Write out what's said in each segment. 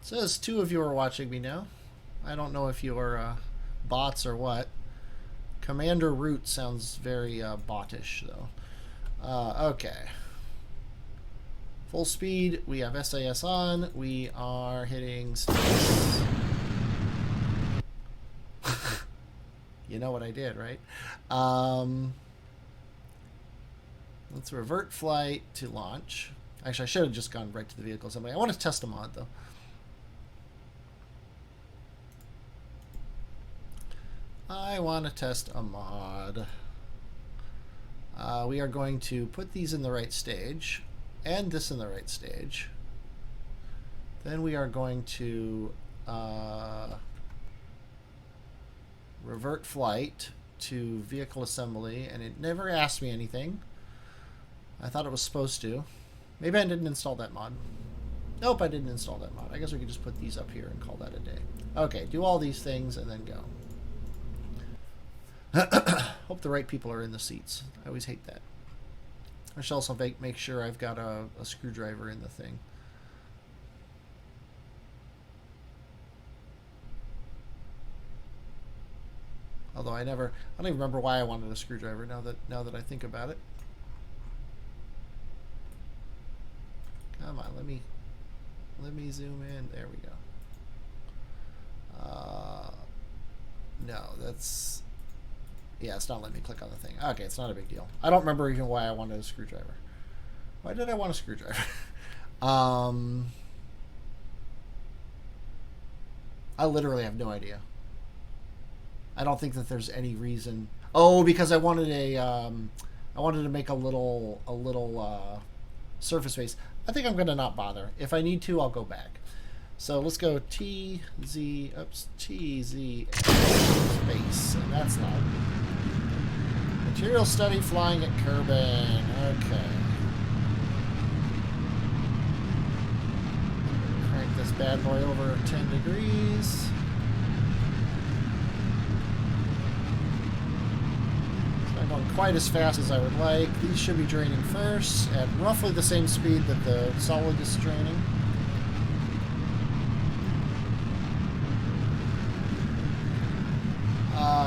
It says 2 of you are watching me now. I don't know if you're bots or what. Commander Root sounds very bottish, though. Okay. Full speed. We have SAS on. We are hitting space. You know what I did, right? Let's revert flight to launch. Actually, I should have just gone right to the vehicle assembly. I want to test a mod, though. I want to test a mod. We are going to put these in the right stage and this in the right stage. Then we are going to revert flight to vehicle assembly, and it never asked me anything. I thought it was supposed to. Maybe I didn't install that mod. Nope, I didn't install that mod. I guess we could just put these up here and call that a day. Okay, do all these things and then go. Hope the right people are in the seats. I always hate that. I should also make sure I've got a screwdriver in the thing. Although I don't even remember why I wanted a screwdriver now that I think about it. Come on, let me zoom in. There we go. No, that's... Yeah, it's not letting me click on the thing. Okay, it's not a big deal. I don't remember even why I wanted a screwdriver. Why did I want a screwdriver? I literally have no idea. I don't think that there's any reason. Oh, because I wanted I wanted to make a little surface base. I think I'm gonna not bother. If I need to, I'll go back. So let's go TZ space, and that's not. Material study flying at Kerbin. Okay. Crank this bad boy over 10 degrees. It's not going quite as fast as I would like. These should be draining first at roughly the same speed that the solid is draining.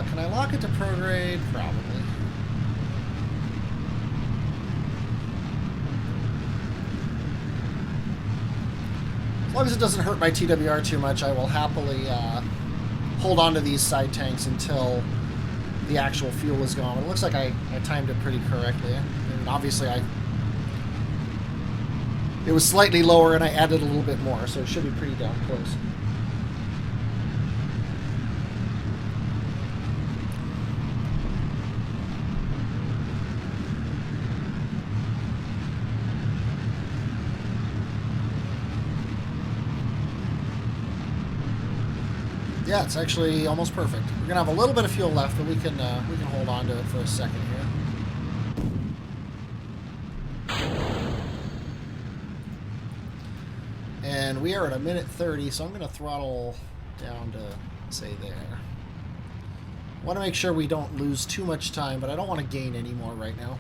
Can I lock it to prograde? Probably. As long as it doesn't hurt my TWR too much, I will happily hold on to these side tanks until the actual fuel is gone. It looks like I timed it pretty correctly. And obviously it was slightly lower and I added a little bit more, so it should be pretty down close. Yeah, it's actually almost perfect. We're gonna have a little bit of fuel left, but we can hold on to it for a second here. And we are at 1:30, so I'm gonna throttle down to say there. I want to make sure we don't lose too much time, but I don't want to gain any more right now.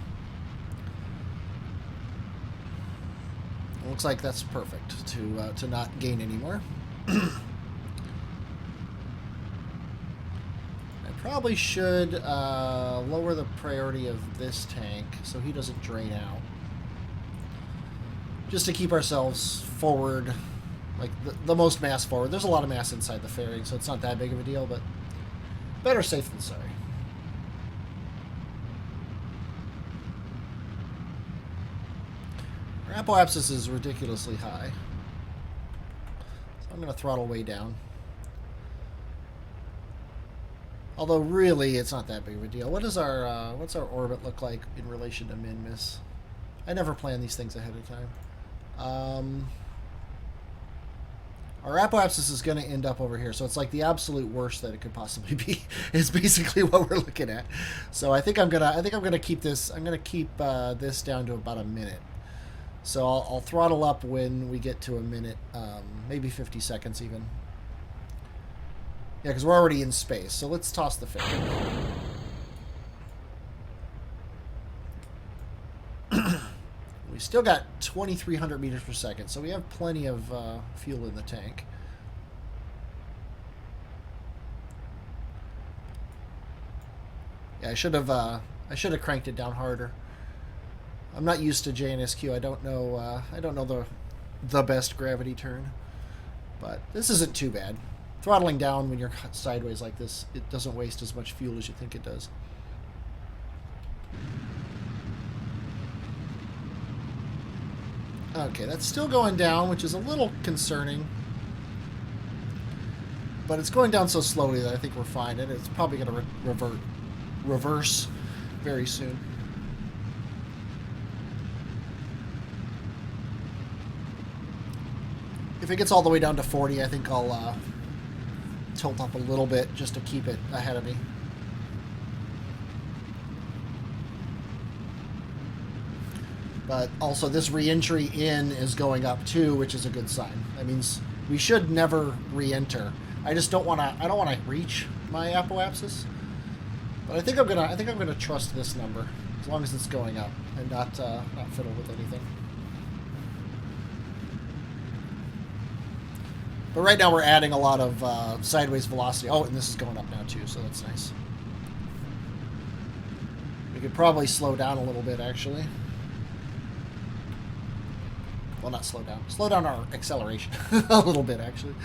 It looks like that's perfect to not gain any more. Probably should lower the priority of this tank so he doesn't drain out. Just to keep ourselves forward, like the most mass forward. There's a lot of mass inside the fairing, so it's not that big of a deal, but better safe than sorry. Our apoapsis is ridiculously high, so I'm going to throttle way down. Although really, it's not that big of a deal. What's our orbit look like in relation to Minmus? I never plan these things ahead of time. Our apoapsis is going to end up over here, so it's like the absolute worst that it could possibly be. Is basically what we're looking at. So I think I'm gonna keep this. I'm gonna keep this down to about a minute. So I'll throttle up when we get to a minute, maybe 50 seconds even. Yeah, because we're already in space, so let's toss the fairing. We still got 2,300 meters per second, so we have plenty of fuel in the tank. Yeah, I should have cranked it down harder. I'm not used to JNSQ. I don't know the best gravity turn, but this isn't too bad. Throttling down when you're sideways like this, it doesn't waste as much fuel as you think it does. Okay, that's still going down, which is a little concerning. But it's going down so slowly that I think we're fine, and it's probably going to reverse very soon. If it gets all the way down to 40, I think I'll tilt up a little bit just to keep it ahead of me. But also this re-entry in is going up too, which is a good sign. That means we should never re-enter. I just don't want to. I don't want to reach my apoapsis. But I think I'm gonna trust this number as long as it's going up and not fiddle with anything. But right now we're adding a lot of sideways velocity. Oh, and this is going up now too, so that's nice. We could probably slow down a little bit, actually. Well, not slow down. Slow down our acceleration a little bit, actually.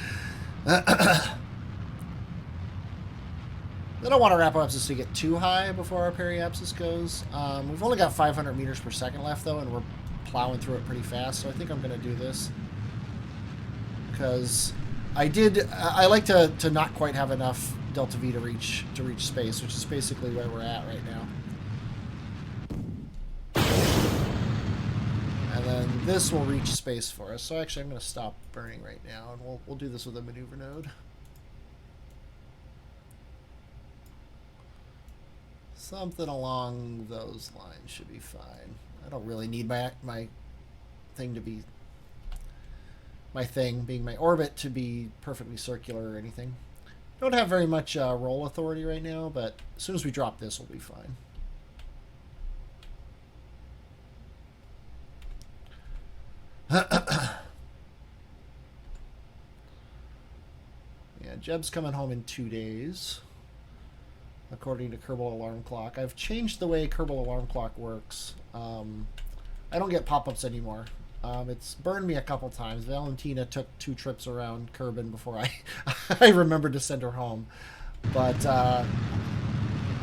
I don't want our apoapsis to get too high before our periapsis goes. We've only got 500 meters per second left, though, and we're plowing through it pretty fast, so I think I'm going to do this. Because I like to not quite have enough delta V to reach space, which is basically where we're at right now. And then this will reach space for us. So actually I'm going to stop burning right now, and we'll do this with a maneuver node. Something along those lines should be fine. I don't really need my thing to be... my thing being my orbit to be perfectly circular or anything. Don't have very much roll authority right now, but as soon as we drop this, we'll be fine. Yeah, Jeb's coming home in 2 days, according to Kerbal Alarm Clock. I've changed the way Kerbal Alarm Clock works. I don't get pop-ups anymore. It's burned me a couple times. Valentina took 2 trips around Kerbin before I remembered to send her home. But I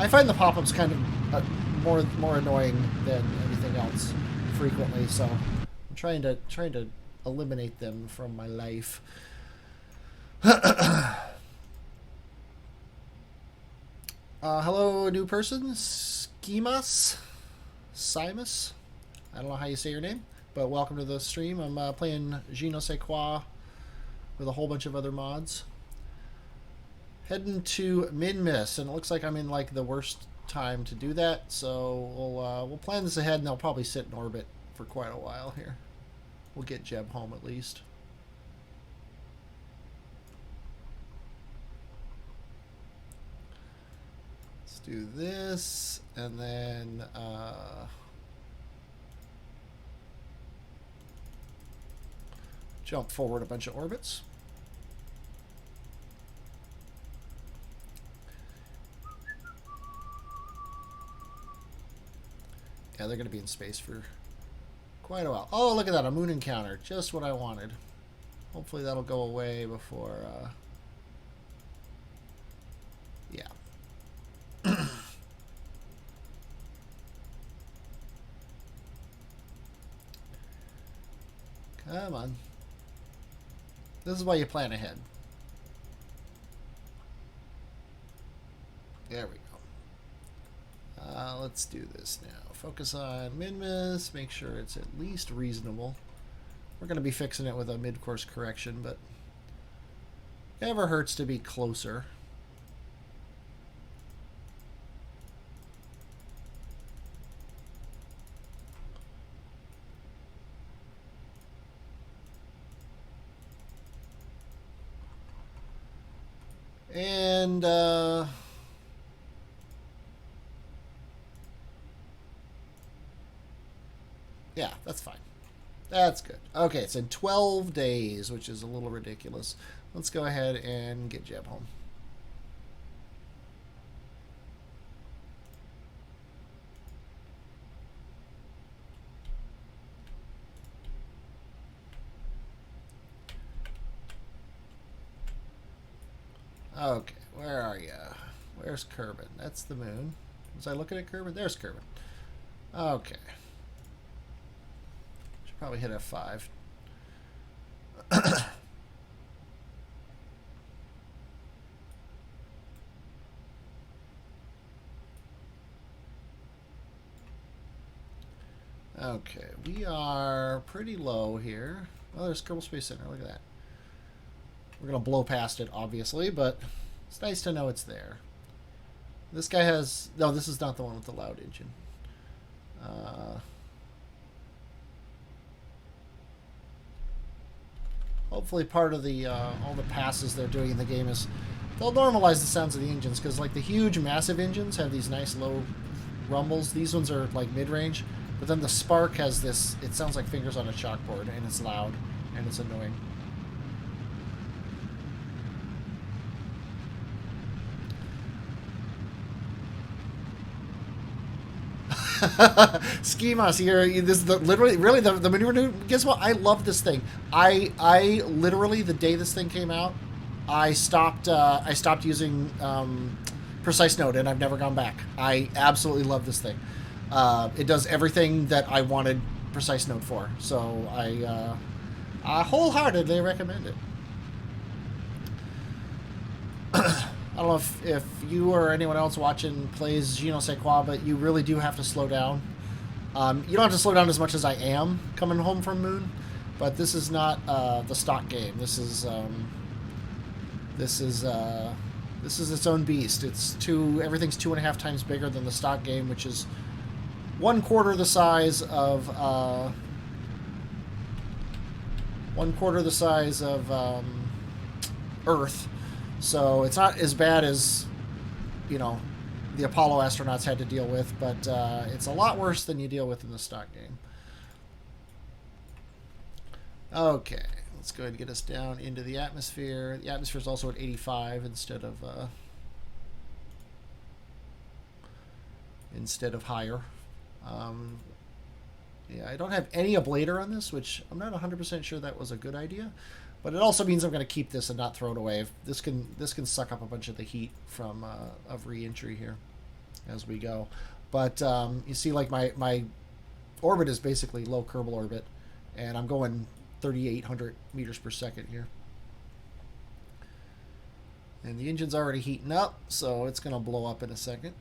find the pop-ups kind of more annoying than anything else frequently. So I'm trying to eliminate them from my life. Hello, new person, SCINECE. I don't know how you say your name. But welcome to the stream. I'm playing Je ne sais quoi with a whole bunch of other mods. Heading to Minmus, and it looks like I'm in like the worst time to do that. So we'll plan this ahead, and I'll probably sit in orbit for quite a while here. We'll get Jeb home at least. Let's do this, and then. Jump forward a bunch of orbits. Yeah, they're going to be in space for quite a while. Oh, look at that, a moon encounter. Just what I wanted. Hopefully that'll go away before... yeah. Come on. This is why you plan ahead. There we go. Let's do this now. Focus on Minmus. Make sure it's at least reasonable. We're going to be fixing it with a mid-course correction, but never hurts to be closer. And yeah, that's fine. That's good. Okay, it's in 12 days, which is a little ridiculous. Let's go ahead and get Jeb home. Okay, where are you? Where's Kerbin? That's the moon. Was I looking at Kerbin? There's Kerbin. Okay. Should probably hit F5. Okay, we are pretty low here. Oh, there's Kerbal Space Center. Look at that. We're going to blow past it, obviously, but it's nice to know it's there. This guy has... No, this is not the one with the loud engine. Hopefully part of the all the passes they're doing in the game is they'll normalize the sounds of the engines, because like the huge massive engines have these nice low rumbles. These ones are like mid-range, but then the Spark has this, it sounds like fingers on a chalkboard, and it's loud and it's annoying. Schemas here. This is literally really the maneuver. Guess what? I love this thing. I literally, the day this thing came out, I stopped using Precise Node, and I've never gone back. I absolutely love this thing. It does everything that I wanted Precise Node for. So I wholeheartedly recommend it. I don't know if you or anyone else watching plays Je ne sais quoi, but you really do have to slow down. You don't have to slow down as much as I am coming home from Moon, but this is not the stock game. This is its own beast. Everything's 2.5 times bigger than the stock game, which is 1/4 the size of Earth. So it's not as bad as, you know, the Apollo astronauts had to deal with, but it's a lot worse than you deal with in the stock game. Okay, let's go ahead and get us down into the atmosphere. The atmosphere is also at 85 instead of higher. Yeah, I don't have any ablator on this, which I'm not 100% sure that was a good idea. But it also means I'm going to keep this and not throw it away. This can suck up a bunch of the heat from of re-entry here as we go. But you see, like my orbit is basically low Kerbal orbit, and I'm going 3,800 meters per second here. And the engine's already heating up, so it's going to blow up in a second.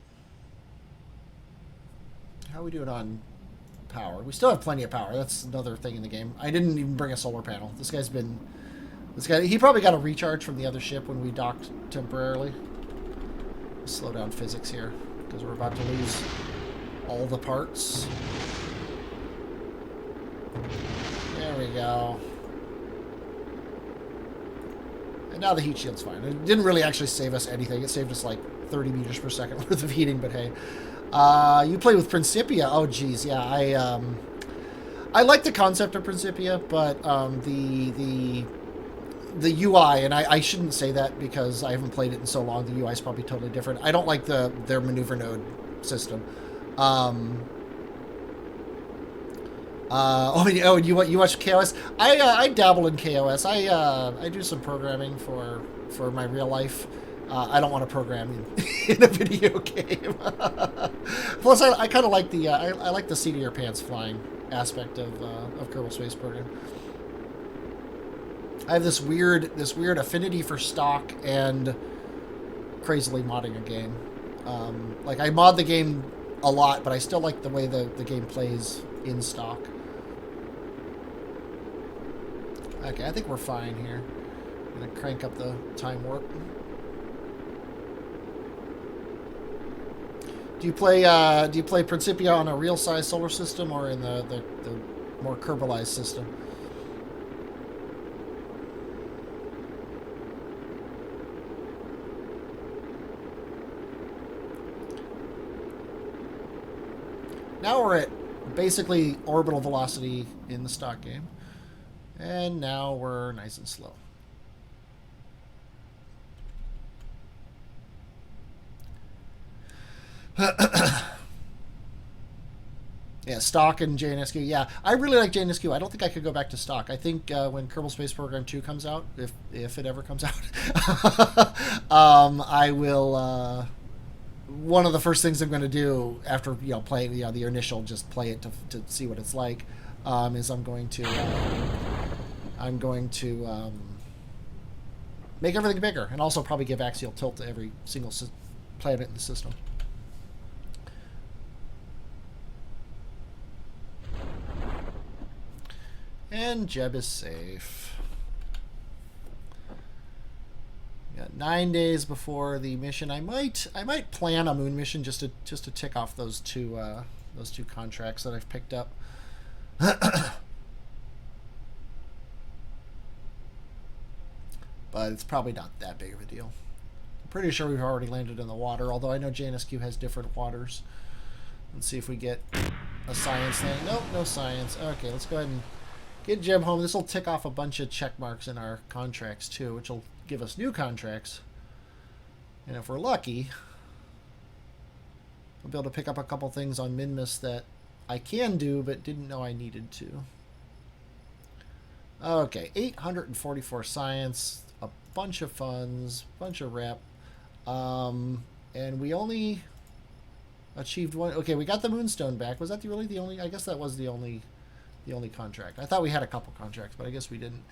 How are we doing on power? We still have plenty of power. That's another thing in the game. I didn't even bring a solar panel. This guy, he probably got a recharge from the other ship when we docked temporarily. Slow down physics here, because we're about to lose all the parts. There we go. And now the heat shield's fine. It didn't really actually save us anything. It saved us like 30 meters per second worth of heating, but hey. You play with Principia. Oh, geez, yeah. I like the concept of Principia, but the UI, and I shouldn't say that because I haven't played it in so long. The UI is probably totally different. I don't like their maneuver node system. You watch KOS? I dabble in KOS. I do some programming for my real life. I don't want to program in a video game. Plus, I kind of like the I like the seat of your pants flying aspect of Kerbal Space Program. I have this weird affinity for stock and crazily modding a game. Like I mod the game a lot, but I still like the way the game plays in stock. Okay, I think we're fine here. I'm gonna crank up the time warp. Do you play Principia on a real size solar system or in the more Kerbalized system? Now we're at basically orbital velocity in the stock game. And now we're nice and slow. Yeah, stock and JNSQ. Yeah, I really like JNSQ. I don't think I could go back to stock. I think when Kerbal Space Program 2 comes out, if it ever comes out, I will. One of the first things I'm going to do after playing the initial, just play it to see what it's like, is I'm going to make everything bigger, and also probably give axial tilt to every single planet in the system. And Jeb is safe. Got 9 days before the mission. I might plan a moon mission just to tick off those two contracts that I've picked up. But it's probably not that big of a deal. I'm pretty sure we've already landed in the water, although I know JNSQ has different waters. Let's see if we get a science thing. Nope, no science. Okay, let's go ahead and get Jeb home. This will tick off a bunch of check marks in our contracts too, which will give us new contracts. And if we're lucky, we'll be able to pick up a couple things on Minmus that I can do but didn't know I needed to. Okay, 844 science, a bunch of funds, bunch of rep, and we only achieved one. Okay, we got the Moonstone back. Was that really the only? I guess that was the only contract. I thought we had a couple contracts, but I guess we didn't.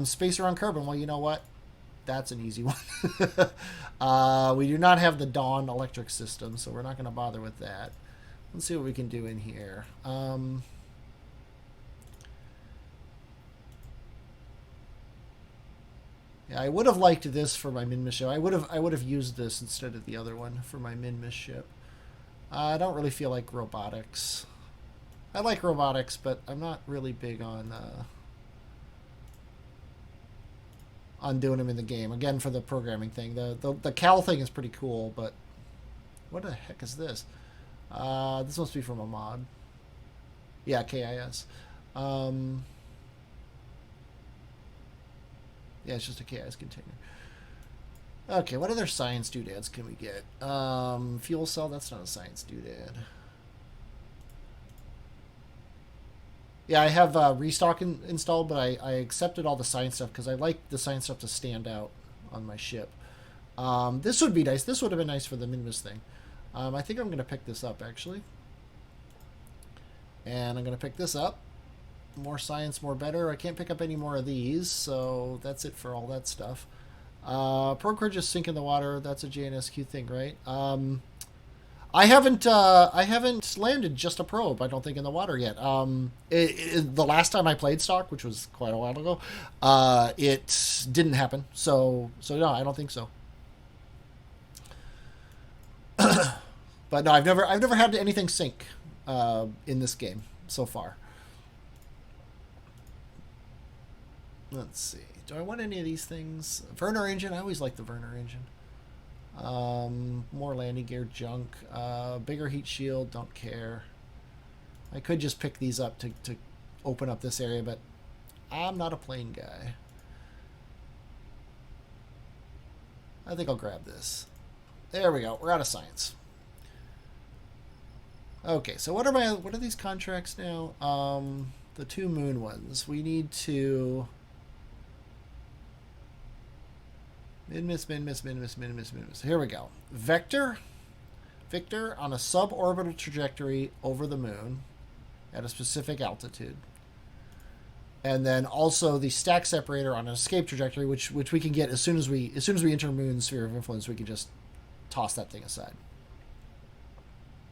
Space around Kerbin. Well, you know what? That's an easy one. We do not have the Dawn electric system, so we're not going to bother with that. Let's see what we can do in here. Yeah, I would have liked this for my Minmus ship. I would have used this instead of the other one for my Minmus ship. I don't really feel like robotics. I like robotics, but I'm not really big on doing them in the game. Again, for the programming thing, the Cal thing is pretty cool, but what the heck is this? This must be from a mod. Yeah, KIS. Yeah, it's just a KIS container. Okay, what other science doodads can we get? Fuel cell, that's not a science doodad. Yeah, I have restock installed, but I accepted all the science stuff because I like the science stuff to stand out on my ship. This would be nice. This would have been nice for the Minmus thing. I think I'm going to pick this up, actually. And I'm going to pick this up. More science, more better. I can't pick up any more of these, so that's it for all that stuff. Procore just sink in the water. That's a JNSQ thing, right? I haven't landed just a probe, I don't think, in the water yet. The last time I played stock, which was quite a while ago, it didn't happen. So no, I don't think so. But no, I've never had anything sink in this game so far. Let's see. Do I want any of these things? Werner engine. I always like the Werner engine. More landing gear junk. Bigger heat shield. Don't care. I could just pick these up to open up this area, but I'm not a plane guy. I think I'll grab this. There we go. We're out of science. Okay, so what are these contracts now? The 2 moon ones. We need to Minmus. Here we go. Victor on a suborbital trajectory over the moon at a specific altitude. And then also the stack separator on an escape trajectory, which we can get as soon as we enter Moon's sphere of influence. We can just toss that thing aside.